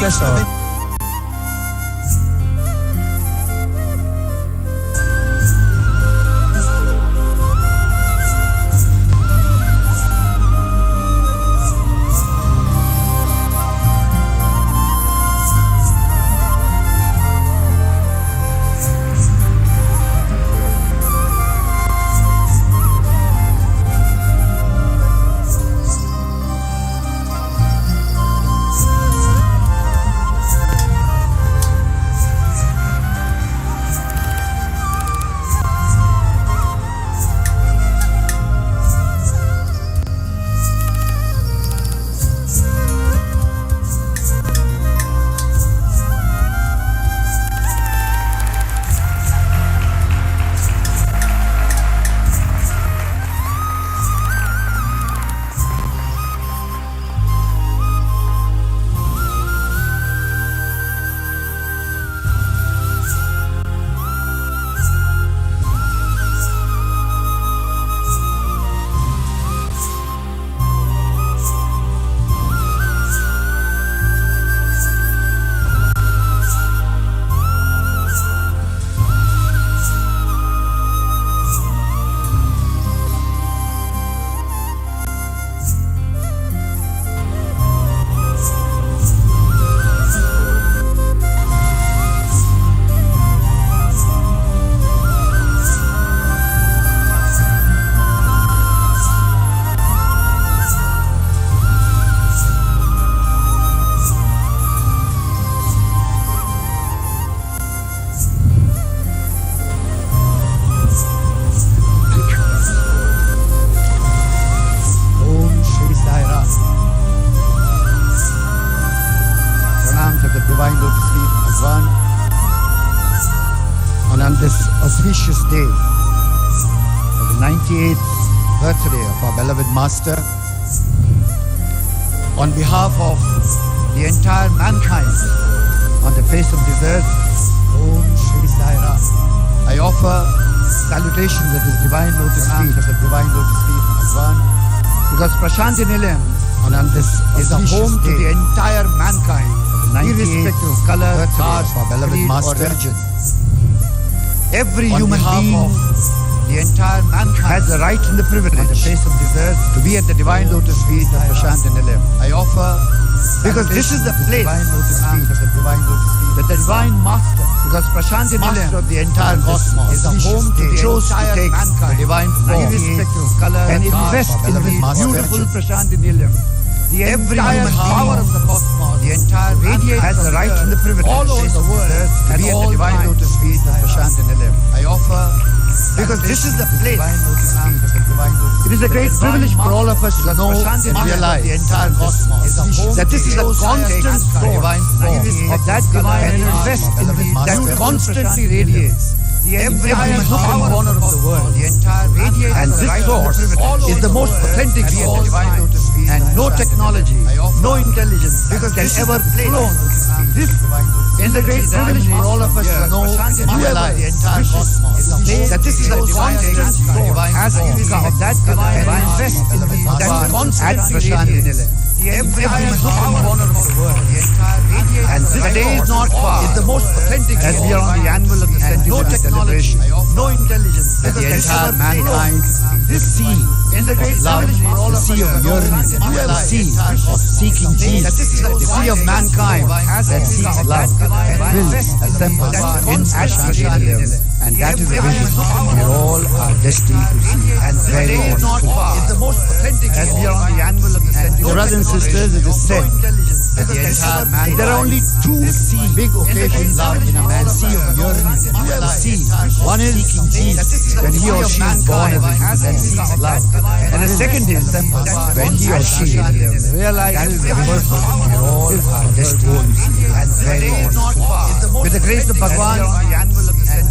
request or divine lotus feet of one. And on this auspicious day of the 98th birthday of our beloved Master, on behalf of the entire mankind on the face of this earth, Om Shri Sai Ram, I offer salutations at this divine lotus feet of the divine lotus feet of one, because Prashanti Nilayam on this is a home to the entire mankind, irrespective of color, caste, our beloved Master, or religion. Every human being, the entire mankind, has the right and the privilege on the face of this earth to be at the divine lotus feet of Prashanti Nilayam. I offer, because this is the place that the divine Master, because Prashanti Nilayam of the entire cosmos is a home to the entire mankind, the divine form, irrespective of color, and invest in the beautiful Prashanti Nilayam. The entire power of the cosmos, the entire radiance has the right and the privilege all over the world to be at the divine lotus feet of Prashanti Nilayam. I offer, because this is the place. It is a great privilege for all of us to know and realize the entire cosmos that this is a constant source of that divine, and invest in that constantly radiates every human corner of the world. And this source is the most authentic source, and no technology, no intelligence can ever clone. This is a great privilege for all of us to know and realize that this is a constant source of that divine, and invest in that constantly radiates every human corner of the world. And this day is not far. It's the most authentic, as we are on the annual of the centenary celebration. No intelligence, that the entire mankind, this sea is the great love, the sea of yearning, the sea of seeking peace, the sea of mankind that seeks love, will assemble in Prashanti Nilayam. And that is the vision we all are destined to see. And very not far. It's the most authentic, as we are on the annual of the centenary. Brothers and sisters, it is said that the entire man, there are only two big occasions in a man's sea of yearning. See, one is when he or she is born as a human and seeks love, and the second is when he or she realizes the purpose we all are destined to see. And very not far. With the grace of Bhagwan,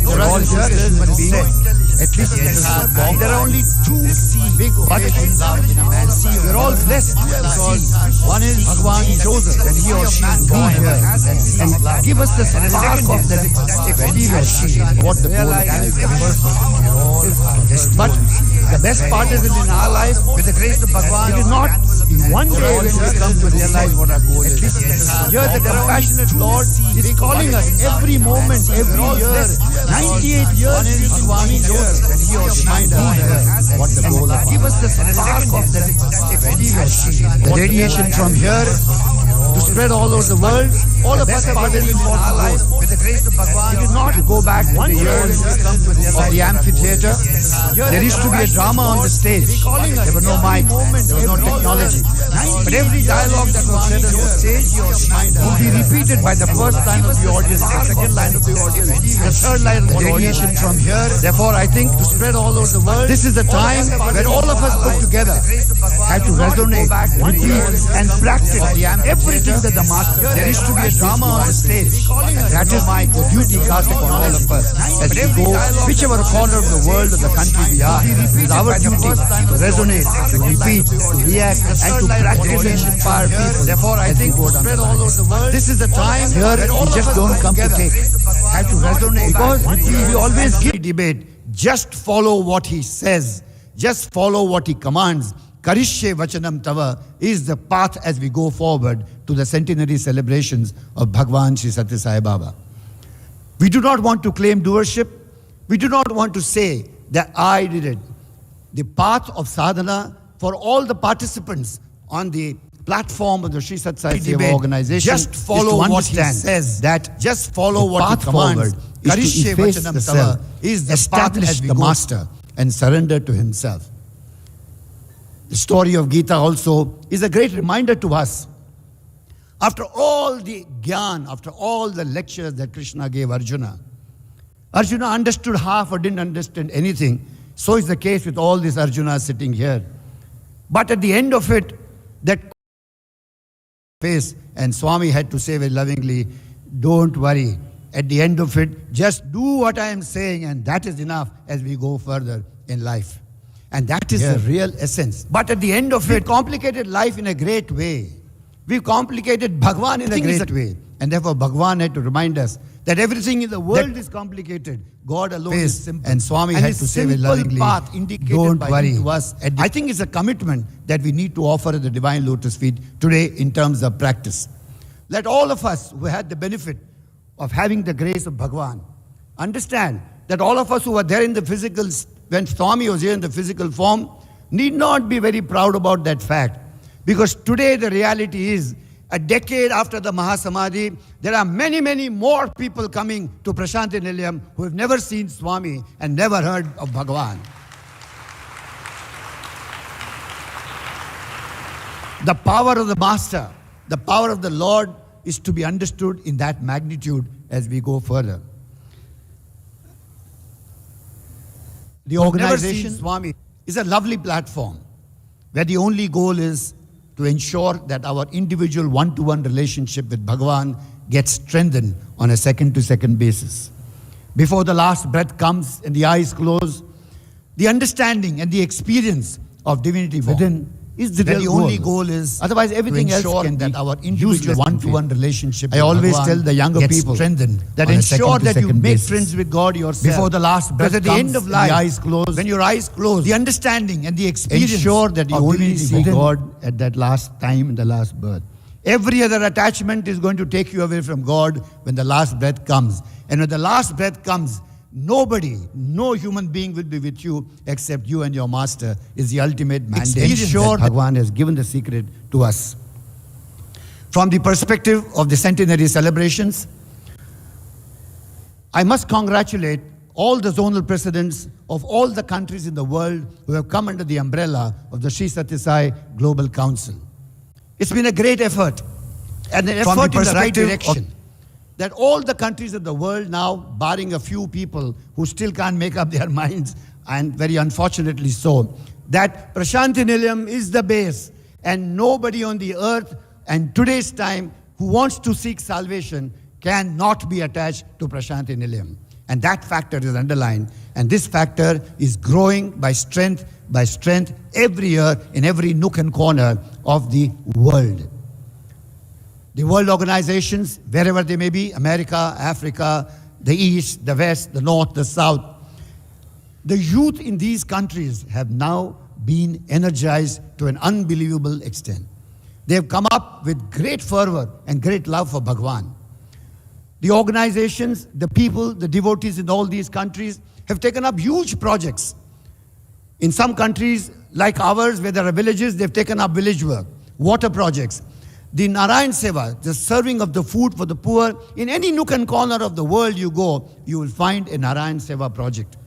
we're all just human beings. At least there are only two big occasions in a man's sea. We're all blessed because one is Bhagwan chose us that he or she will be here and give us the spark of the experience what the goal is. But the best part is that in our life, with the grace of Bhagwan, it is not one day when we come to realize what our goal is. Here the compassionate Lord is calling us every moment, every year. 98 years is Bhagwan here, and he or she remind us what the goal is. Give us the spark of the experience. The radiation from here to spread all over the world. All of us have already in our life with the grace of Bhagwan. It is not to go back one year of the amphitheater. There used to be a drama on the stage. There were no mics, there was no technology. But every dialogue that was said on the stage would be repeated by the first line of the audience, the second line of the audience, the third line of the radiation from here. Therefore, I think to spread all over the world, this is the time when all of us put together have to resonate, repeat, and practice everything that the Master. There used to be a drama on the stage. That is the duty cast upon all of us as we go, whichever corner of the world or the country we are. It is our duty to resonate, to repeat, to react, and to practice and inspire people. Therefore, I think spread all over the world. This is the time here we just don't come to take. Have to resonate because we always give debate. Just follow what he says. Just follow what he commands. Karishye Vachanam Tava is the path as we go forward to the centenary celebrations of Bhagwan Sri Sathya Sai Baba. We do not want to claim doership. We do not want to say that I did it. The path of sadhana for all the participants on the platform of the Sri Sathya Sai Seva organization just follow what he says. That just follow what he commands. Karishye Vachanam Tava is the establish the master and surrender to himself. The story of Gita also is a great reminder to us. After all the gyan, after all the lectures that Krishna gave Arjuna, Arjuna understood half or didn't understand anything. So is the case with all these Arjunas sitting here. But at the end of it, that face, and Swami had to say very lovingly, don't worry. At the end of it, just do what I am saying, and that is enough as we go further in life. And that is the real essence. But at the end of it, complicated life in a great way. We've complicated Bhagwan in a great way. And therefore, Bhagwan had to remind us that everything in the world is complicated. God alone is simple. And Swami had to say very lovingly, path indicated don't worry. To us. I think it's a commitment that we need to offer at the Divine Lotus feet today in terms of practice. Let all of us who had the benefit of having the grace of Bhagwan understand that all of us who were there in the physical, when Swami was here in the physical form, need not be very proud about that fact. Because today the reality is, a decade after the Mahasamadhi, there are many, many more people coming to Prashanti Nilayam who have never seen Swami and never heard of Bhagwan. The power of the Master, the power of the Lord is to be understood in that magnitude as we go further. The organization, Swami, is a lovely platform where the only goal is to ensure that our individual one-to-one relationship with Bhagwan gets strengthened on a second-to-second basis. Before the last breath comes and the eyes close, the understanding and the experience of divinity within is the real only goal is. Otherwise, everything else can that our individual one-to-one relationship. I always tell the younger people strengthened that ensure that you make friends with God yourself before the last breath comes. At the end of life, the eyes close. When your eyes close, the understanding and the experience. Ensure that you only see God at that last time in the last birth. Every other attachment is going to take you away from God when the last breath comes. And when the last breath comes, nobody, no human being will be with you except you and your Master is the ultimate mandate. Ensure that Bhagwan has given the secret to us. From the perspective of the centenary celebrations, I must congratulate all the zonal presidents of all the countries in the world who have come under the umbrella of the Sri Sathya Sai Global Council. It's been a great effort and an effort in the right direction. That all the countries of the world now, barring a few people who still can't make up their minds, and very unfortunately so, that Prashanti Nilayam is the base, and nobody on the earth and today's time who wants to seek salvation cannot be attached to Prashanti Nilayam. And that factor is underlined. And this factor is growing by strength every year in every nook and corner of the world. The world organizations, wherever they may be, America, Africa, the East, the West, the North, the South, the youth in these countries have now been energized to an unbelievable extent. They have come up with great fervor and great love for Bhagwan. The organizations, the people, the devotees in all these countries have taken up huge projects. In some countries like ours, where there are villages, they've taken up village work, water projects. The Narayan Seva, the serving of the food for the poor, in any nook and corner of the world you go, you will find a Narayan Seva project.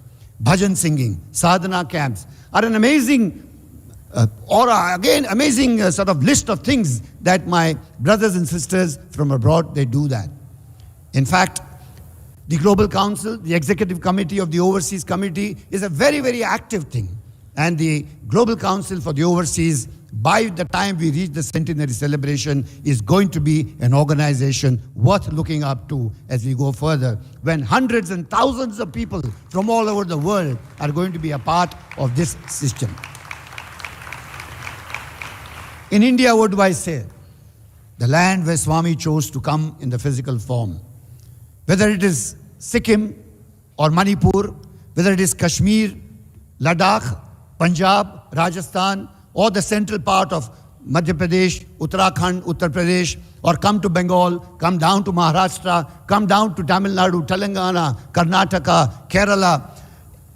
Bhajan singing, sadhana camps are an amazing amazing sort of list of things that my brothers and sisters from abroad, they do that. In fact, the Global Council, the Executive Committee of the Overseas Committee is a very, very active thing. And the Global Council for the Overseas, by the time we reach the centenary celebration, is going to be an organization worth looking up to as we go further, when hundreds and thousands of people from all over the world are going to be a part of this system. In India, what do I say? The land where Swami chose to come in the physical form. Whether it is Sikkim or Manipur, whether it is Kashmir, Ladakh, Punjab, Rajasthan, or the central part of Madhya Pradesh, Uttarakhand, Uttar Pradesh, or come to Bengal, come down to Maharashtra, come down to Tamil Nadu, Telangana, Karnataka, Kerala.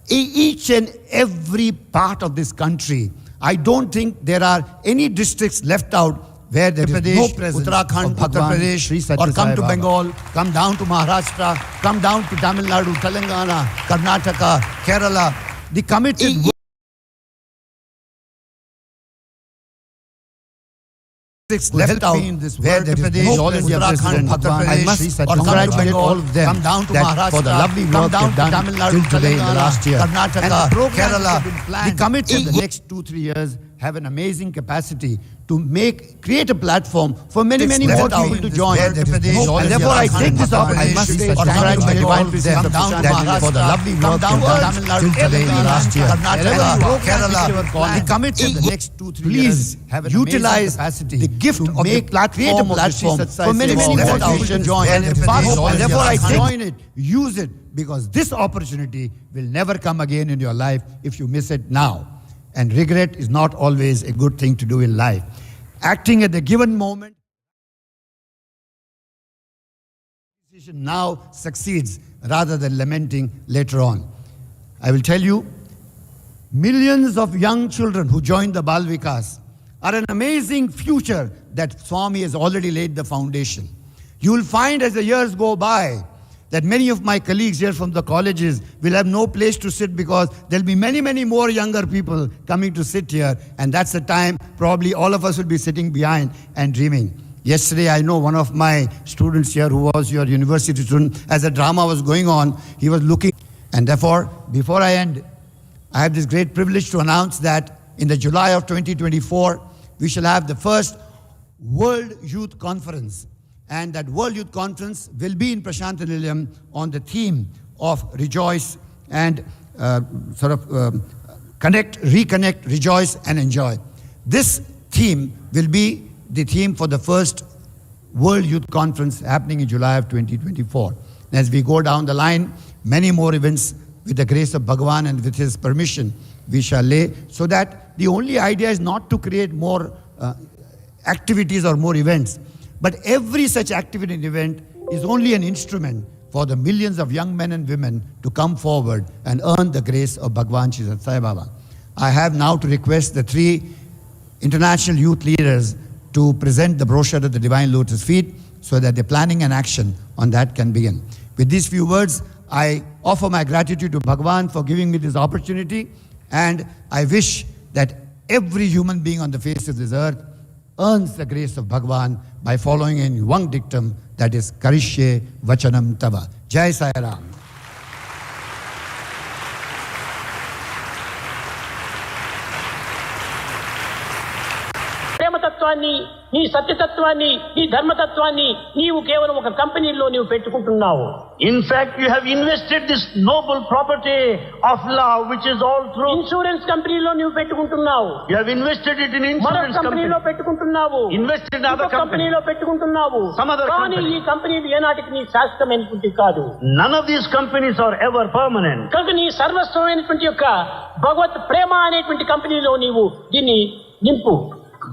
Each and every part of this country, I don't think there are any districts left out where there is no presence Uttarakhand, Uttar Pradesh, or come to Bengal, come down to Maharashtra, come down to Tamil Nadu, Telangana, Karnataka, Kerala. The committed left out in this where there is no all India President. I must congratulate all of them that for the lovely work they've done till today in the last year. Karnataka, Kerala, the committed the next 2-3 years have an amazing capacity to create a platform for many more people to join. And therefore I take this opportunity, I must say, congratulate all of them that for the lovely work they've done till today in the last year. Karnataka, Kerala, the committed the next 2-3 years have utilize the gift of the platform for many more people to join. And therefore I join it, use it, because this opportunity will never come again in your life if you miss it now. And regret is not always a good thing to do in life. Acting at the given moment, decision now succeeds rather than lamenting later on. I will tell you, millions of young children who join the Bal Vikas are an amazing future that Swami has already laid the foundation. You will find as the years go by that many of my colleagues here from the colleges will have no place to sit, because there will be many more younger people coming to sit here, and that's the time probably all of us will be sitting behind and dreaming. Yesterday, I know one of my students here who was your university student, as the drama was going on, he was looking. And therefore, before I end, I have this great privilege to announce that in the July of 2024, we shall have the first World Youth Conference. And that World Youth Conference will be in Prashantanilayam on the theme of rejoice and connect, reconnect, rejoice and enjoy. This theme will be the theme for the first World Youth Conference happening in July of 2024. As we go down the line, many more events with the grace of Bhagavan and with his permission we shall lay, so that the only idea is not to create more activities or more events, but every such activity and event is only an instrument for the millions of young men and women to come forward and earn the grace of Bhagwan Shri Sathya Sai Baba. I have now to request the 3 international youth leaders to present the brochure at the Divine Lotus feet, so that the planning and action on that can begin. With these few words, I offer my gratitude to Bhagwan for giving me this opportunity, and I wish that every human being on the face of this earth earns the grace of Bhagwan by following in one dictum, that is Karishye Vachanam Tava. Jai Sai Ram. ప్రేమతత్వాన్ని న్యాయతత్వాన్ని, నీ సత్యతత్వాన్ని, నీ ధర్మతత్వాన్ని నీవు కేవలం ఒక కంపెనీలో నీవు పెట్టుకుంటున్నావు. In fact, you have invested this noble property of love, which is all through. Insurance కంపెనీలో నీవు పెట్టుకుంటున్నావు. You have invested it in మరొక insurance company. కంపెనీలో పెట్టుకుంటున్నావు. Invested in other company. కంపెనీలో పెట్టుకుంటున్నావు. Some other కానీ company. ఈ కంపెనీలు ఏనాటికి నీ శాశ్వతమైనటువంటి కాదు. None of these companies are ever permanent. కనుక నీ సర్వస్వమైనటువంటి యొక్క భగవత్ ప్రేమ అనేటువంటి కంపెనీలో నీవు దీన్ని నింపు.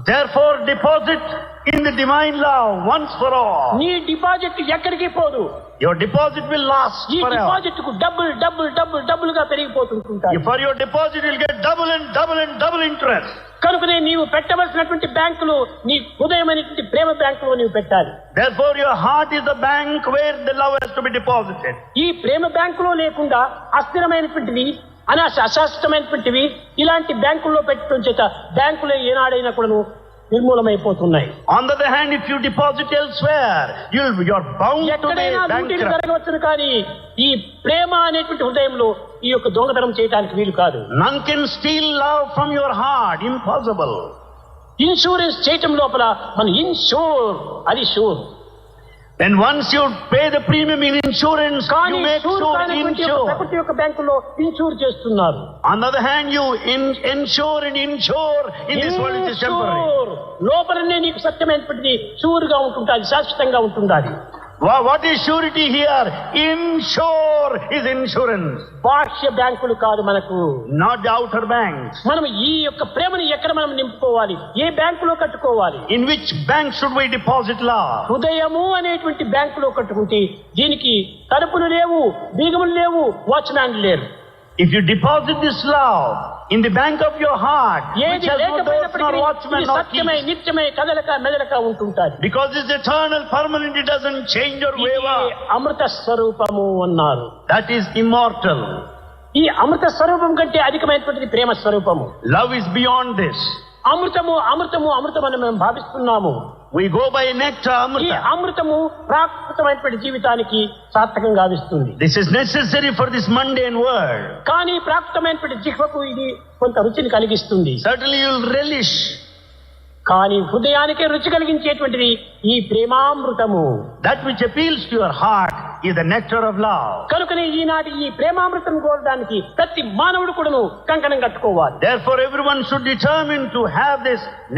Therefore, deposit in the divine love once for all. నీ డిపాజిట్ ఎక్కడికి పోదు. Your deposit will last ఈ forever. డిపాజిట్ కు డబుల్ గా పెరిగిపోతుంటాయి. For your deposit, you'll get double and double and double interest. కనుకనే నీవు పెట్టవలసినటువంటి బ్యాంకులు నీ హృదయమైనటువంటి ప్రేమ బ్యాంకులో నీవు పెట్టాలి. Therefore, your heart is the bank where the love has to be deposited. ఈ ప్రేమ బ్యాంకులో లేకుండా అస్థిరమైనటువంటివి, అశాశ్వతమైనటువంటివి ఇలాంటి బ్యాంకుల్లో పెట్టడం చేత బ్యాంకులు ఏనాడైనా కూడా నిర్మూలమైపోతున్నాయి. On the other hand, if you deposit elsewhere, you're bound to be ఎక్కడైనా లూటీలు bankrupt. జరగవచ్చును, కానీ ఈ ప్రేమ అనేటువంటి హృదయంలో ఈ యొక్క దొంగతనం చేయడానికి వీలు కాదు. None can steal love from your heart. Impossible. Insurance చేయటం లోపల మన ఇన్షూర్ అది sure. Then once you pay the premium in insurance, కానీ you make షూర్ sure కానటువంటి యొక్క insure. ప్రకృతి యొక్క బ్యాంకుల్లో ఇన్సూర్ చేస్తున్నారు. On the other hand, you insure and insure in this world it is temporary. Ensure లోపలనే నీకు సత్యమైనటువంటిది షూర్ గా ఉంటుంటాది, శాశ్వతంగా ఉంటుండాలి. What is surety here? Insure is insurance. బాహ్య బ్యాంకులు కాదు మనకు. Not the outer banks. మనం ఈ యొక్క ప్రేమను ఎక్కడ మనం నింపుకోవాలి, ఏ బ్యాంకులో కట్టుకోవాలి? In which bank should we deposit love? హృదయము అనేటువంటి బ్యాంకులో కట్టుకుంటే దీనికి తలుపులు లేవు, బీగములు లేవు, వాచ్మ్యాన్ లేరు. If you deposit this love in the bank of your heart, which ఏది has no doors nor లేకపోయినప్పటికీ watchman ఇది nor సత్యమై keys, నిత్యమై కదలక మెదలక ఉంటుంటాది. because it's eternal, permanent, it doesn't change or ఇది waver. అమృత స్వరూపము అన్నారు. That is immortal. ఈ అమృత స్వరూపం కంటే అధికమైనటువంటిది ప్రేమ స్వరూపము. Love is beyond this. అమృతము అమృతము అమృతం అని మేము భావిస్తున్నాము. We go by nectar, ఈ amrita. అమృతము ప్రాకృతమైనటువంటి జీవితానికి సార్థకంగా గావిస్తుంది. This is necessary for this mundane world. కానీ ప్రాకృతమైనటువంటి జిహ్వకు ఇది కొంత రుచిని కలిగిస్తుంది. Certainly you'll relish. కానీ హృదయానికి రుచి కలిగించేటువంటిది ఈ ప్రేమామృతము. That which appeals to your heart is the nectar of love. కనుకనే ఈనాటి ఈ ప్రేమామృతం కోరడానికి ప్రతి మానవుడు కూడాను కంకణం కట్టుకోవాలి. Therefore everyone should determine to have this